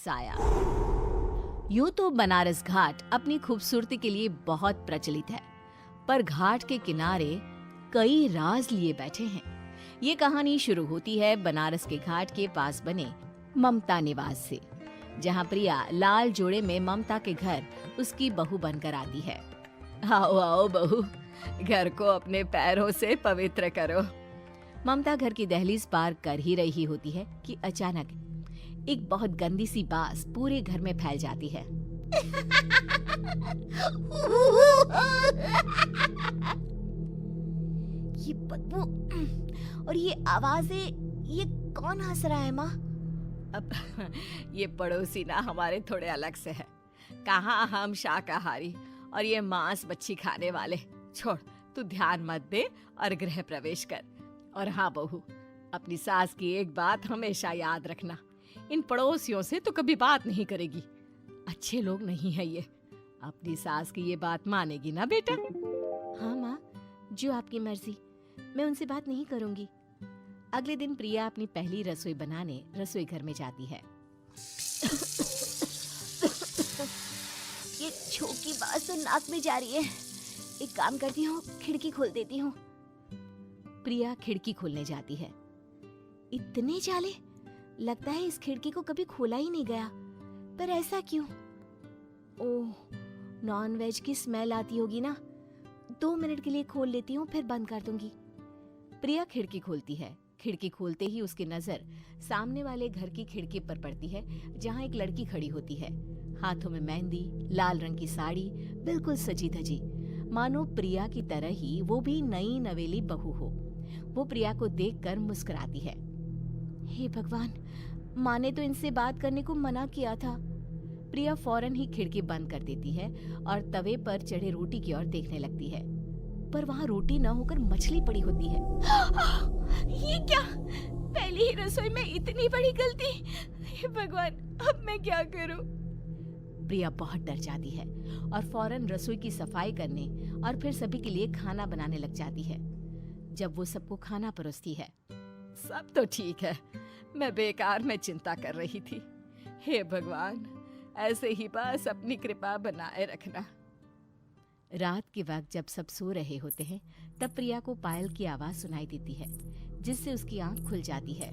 साया। यूं तो बनारस घाट अपनी खूबसूरती के लिए बहुत प्रचलित है, पर घाट के किनारे कई राज लिए बैठे हैं। ये कहानी शुरू होती है बनारस के घाट के पास बने ममता निवास से, जहां प्रिया लाल जोड़े में ममता के घर उसकी बहू बनकर आती है। आओ आओ बहू, घर को अपने पैरों से पवित्र करो। ममता घर की दहलीज पार कर ही रही होती है कि अचानक एक बहुत गंदी सी बास पूरे घर में फैल जाती है। ये बदबू और ये आवाजें, ये कौन हंस रहा है माँ? अब ये पड़ोसी ना हमारे थोड़े अलग से है। कहाँ हम शाकाहारी और ये मांस मच्छी खाने वाले। छोड़, तू ध्यान मत दे और गृह प्रवेश कर। और हाँ बहू, अपनी सास की एक बात हमेशा याद रखना, इन पड़ोसियों से तो कभी बात नहीं करेगी। अच्छे लोग नहीं है ये। अपनी सास की ये बात मानेगी ना बेटा? हाँ माँ, जो आपकी मर्जी, मैं उनसे बात नहीं करूंगी। अगले दिन प्रिया अपनी पहली रसोई बनाने रसोई घर में जाती है। ये छोकी बात तो नाक में जा रही है। एक काम करती हूँ, खिड़की खोल देती हूँ। प्रिया खिड़की खोलने जाती है। इतने जाले, लगता है इस खिड़की को कभी खोला ही नहीं गया। पर ऐसा क्यों? ओह, नॉन वेज की स्मेल आती होगी ना। 2 मिनट के लिए खोल लेती हूँ, फिर बंद कर दूंगी। प्रिया खिड़की खोलती है। खिड़की खोलते ही उसकी नजर सामने वाले घर की खिड़की पर पड़ती है, जहाँ एक लड़की खड़ी होती है। हाथों में मेहंदी, लाल रंग की साड़ी, बिल्कुल सजी धजी, मानो प्रिया की तरह ही वो भी नई नवेली बहू हो। वो प्रिया को देखकर मुस्कुराती है। हे भगवान, माँ ने तो इनसे बात करने को मना किया था। प्रिया फौरन ही खिड़की बंद कर देती है और तवे पर चढ़े रोटी की ओर देखने लगती है, पर वहाँ रोटी न होकर मछली पड़ी होती है। ये क्या? पहली ही रसोई में इतनी बड़ी गलती। हे भगवान, अब मैं क्या करूं? प्रिया बहुत डर जाती है और फौरन रसोई की सफाई करने और फिर सभी के लिए खाना बनाने लग जाती है। जब वो सबको खाना परोसती है, सब तो ठीक है, मैं बेकार में चिंता कर रही थी। हे भगवान, ऐसे ही बस अपनी कृपा बनाए रखना। रात के वक्त जब सब सो रहे होते हैं, तब प्रिया को पायल की आवाज सुनाई देती है, जिससे उसकी आंख खुल जाती है।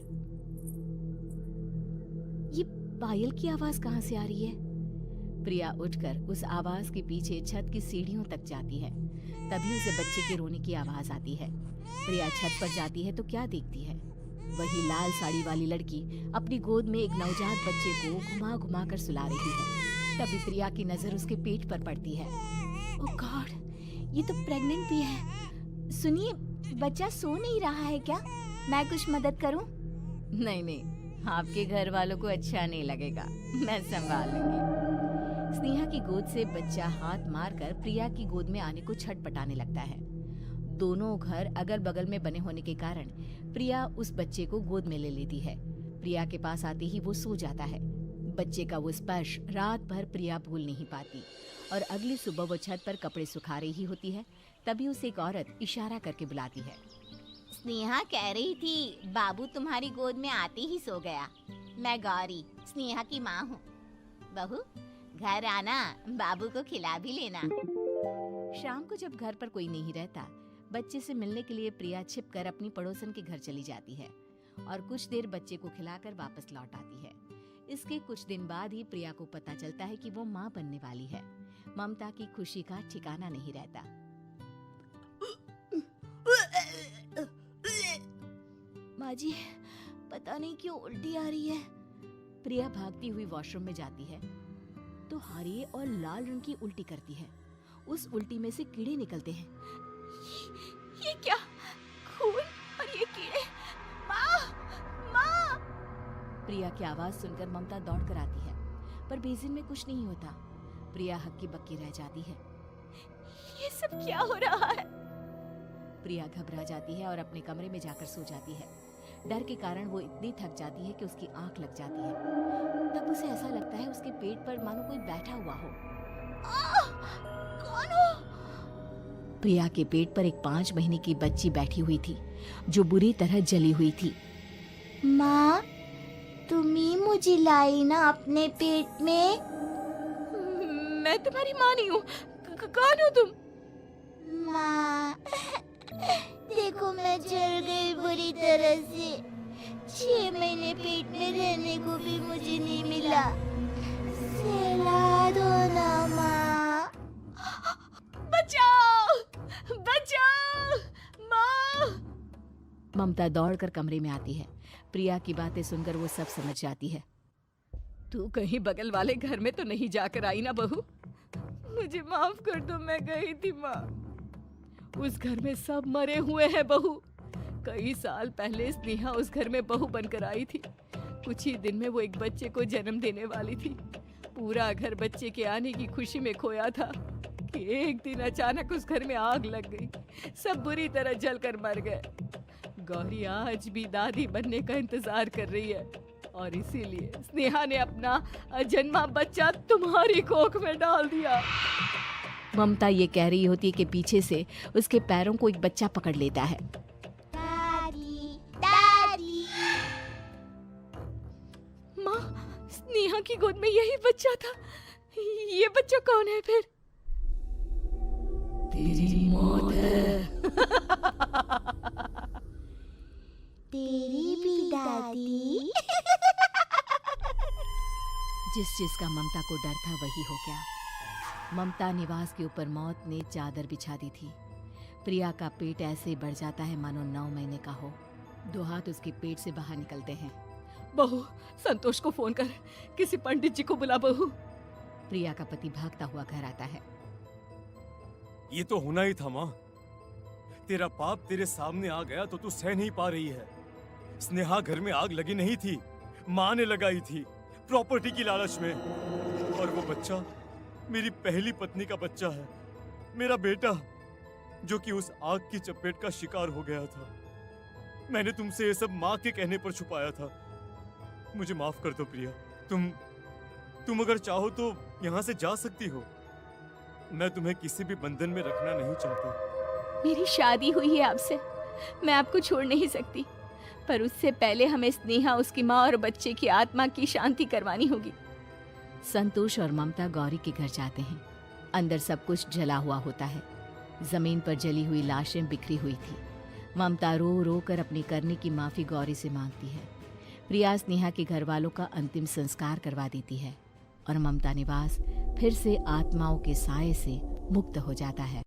ये पायल की आवाज कहाँ से आ रही है? प्रिया उठकर उस आवाज के पीछे छत की सीढ़ियों तक जाती है। तभी उसे बच्चे के रोने की आवाज आती है। प्रिया छत पर जाती है तो क्या देखती है? वही लाल साड़ी वाली लड़की अपनी गोद में एक नवजात बच्चे को घुमा घुमा कर सुला रही है। तभी प्रिया की नजर उसके पेट पर पड़ती है। ओह गॉड, ये तो प्रेग्नेंट भी है। सुनिए, बच्चा सो नहीं रहा है क्या? मैं कुछ मदद करूं? नहीं नहीं, आपके घर वालों को अच्छा नहीं लगेगा, मैं संभाल लूंगी। स्नेहा की गोद से बच्चा हाथ मारकर प्रिया की गोद में आने को छटपटाने लगता है। दोनों घर अगल बगल में बने होने के कारण प्रिया उस बच्चे को गोद में ले लेती है। प्रिया के पास आते ही वो सो जाता है। बच्चे का वो स्पर्श रात भर प्रिया भूल नहीं पाती और अगली सुबह वो छत पर कपड़े सुखा रही होती है। तभी उसे एक औरत इशारा करके बुलाती है। स्नेहा कह रही थी बाबू तुम्हारी गोद में आते ही सो गया। मैं गौरी, स्नेहा की माँ हूँ। बहू, घर आना, बाबू को खिला भी लेना। शाम को जब घर पर कोई नहीं रहता, बच्चे से मिलने के लिए प्रिया छिपकर अपनी पड़ोसन के घर चली जाती है और कुछ देर बच्चे को खिलाकर वापस लौट आती है। इसके कुछ दिन बाद ही प्रिया को पता चलता है कि वो माँ बनने वाली है। ममता की खुशी का ठिकाना नहीं रहता। माँ जी, पता नहीं क्यों उल्टी आ रही है। प्रिया भागती हुई वॉशरूम में जाती है तो हरे और लाल रंग की उल्टी करती है। उस उल्टी में से कीड़े निकलते हैं। ये क्या? खून और ये कीड़े! माँ! माँ! प्रिया की आवाज सुनकर ममता दौड़ कर आती है, पर बेसिन में कुछ नहीं होता। प्रिया हक्की बक्की रह जाती है। ये सब क्या हो रहा है? प्रिया घबरा जाती है और अपने कमरे में जाकर सो जाती है। डर के कारण वो इतनी थक जाती है कि उसकी आंख लग जाती है। तब उसे ऐसा लगता है उसके पेट पर मानो कोई बैठा हुआ हो। कौन हो? प्रिया के पेट पर एक 5 महीने की बच्ची बैठी हुई थी, जो बुरी तरह जली हुई थी। माँ, तुम ही मुझे लाई ना अपने पेट में। मैं तुम्हारी माँ नहीं हूँ। कौन हो तुम? माँ, देखो मैं जल गई बुरी तरह से। 6 महीने पेट में रहने को भी मुझे नहीं मिला। सहला दो ना माँ। बचाओ! बचाओ! माँ! ममता दौड़कर कमरे में आती है। प्रिया की बातें सुनकर वो सब समझ जाती है। तू कहीं बगल वाले घर में तो नहीं जाकर आई ना बहू? मुझे माफ कर दो, मैं गई थी माँ। उस घर में सब मरे हुए हैं बहू। कई साल पहले स्नेहा उस घर में बहू बनकर आई थी। कुछ ही दिन में वो एक बच्चे को जन्म देने वाली थी। पूरा घर बच्चे के आने की खुशी में खोया था कि एक दिन अचानक उस घर में आग लग गई। सब बुरी तरह जलकर मर गए। गौरी आज भी दादी बनने का इंतजार कर रही है और इसीलिए स्नेहा ने अपना अजन्मा बच्चा तुम्हारी कोख में डाल दिया। ममता ये कह रही होती है कि पीछे से उसके पैरों को एक बच्चा पकड़ लेता है। दादी, दादी। माँ, स्नेहा की गोद में यही बच्चा था। ये बच्चा कौन है फिर? तेरी मौत है। तेरी भी दादी। जिस चीज का ममता को डर था वही हो गया। ममता निवास के ऊपर मौत ने चादर बिछा दी थी। प्रिया का पेट ऐसे बढ़ जाता है मानो 9 महीने का हो। 2 हाथ उसके पेट से बाहर निकलते हैं। बहू, संतोष को फोन कर, किसी पंडित जी को बुला बहू। प्रिया का पति भागता हुआ घर आता है। ये तो होना ही था माँ। तेरा पाप तेरे सामने आ गया तो तू सह नहीं पा रही है। स्नेहा घर में आग लगी नहीं थी, माँ ने लगाई थी, प्रॉपर्टी की लालच में। और वो बच्चा मेरी पहली पत्नी का बच्चा है, मेरा बेटा, जो कि उस आग की चपेट का शिकार हो गया था। मैंने तुमसे ये सब माँ के कहने पर छुपाया था। मुझे माफ कर दो प्रिया। तुम अगर चाहो तो यहाँ से जा सकती हो। मैं तुम्हें किसी भी बंधन में रखना नहीं चाहता। मेरी शादी हुई है आपसे, मैं आपको छोड़ नहीं सकती, पर उससे पहले हमें स्नेहा, उसकी माँ और बच्चे की आत्मा की शांति करवानी होगी। संतोष और ममता गौरी के घर जाते हैं। अंदर सब कुछ जला हुआ होता है। जमीन पर जली हुई लाशें बिखरी हुई थी। ममता रो रो कर अपने करने की माफी गौरी से मांगती है। प्रिया स्नेहा के घर वालों का अंतिम संस्कार करवा देती है और ममता निवास फिर से आत्माओं के साए से मुक्त हो जाता है।